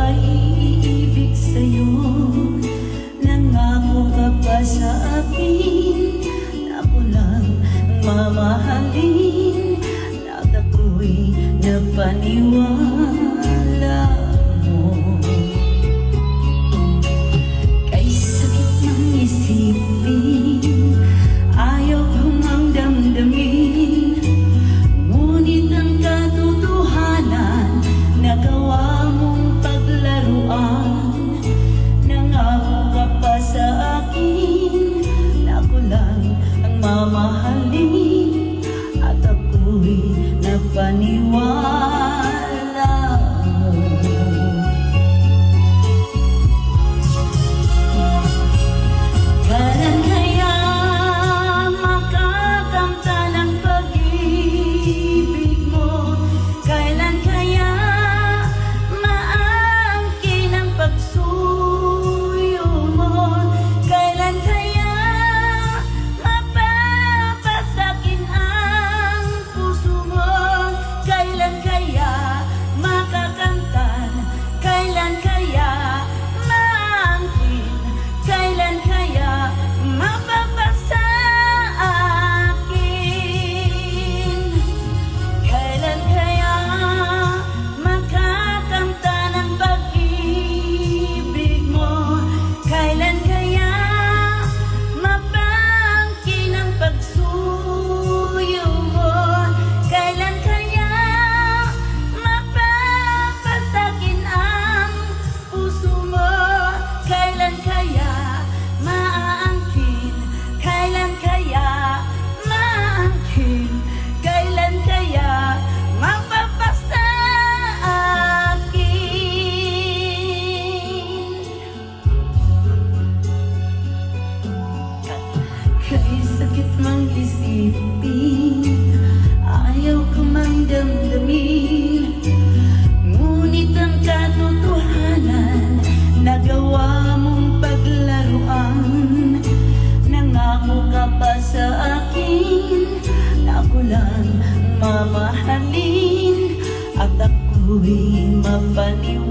ay iibig sa'yo. Nangako ka pa sa akin na ako lang ang mamahalin, at ako'y napaniwala mo. Kay sakit ng isipin, ayaw kong ang damdamin, ngunit ang katotohanan nagawa mong paglaruan. Nangako ka pa sa akin na ako lang ang mamahalin, at ako'y napaniwala mo. Kailan kaya makakamta ng pag-ibig mo? Kailan kaya maangkin ang pagsuyo mo? Kailan kaya mapapasakin ang puso mo? Kailan kaya makakamtan? Kailan kaya maangkin? Kailan kaya mapapasa akin? Kailan kaya makakamta ng pag-ibig mo? Kailan kaya mapangkin ang pagsuyo mo? Kailan kaya mapapasakin ang puso mo? Kailan kaya maangkin? Kailan kaya maangkin? Kailan kaya mapapasa akin? Kay sakit mang isipin, ayaw ko mang damdamin, ngunit ang katotohanan nagawa mong paglaruan. Nangako ka pa sa akin na ako lang ang mamahalin, at ako'y mapaniwala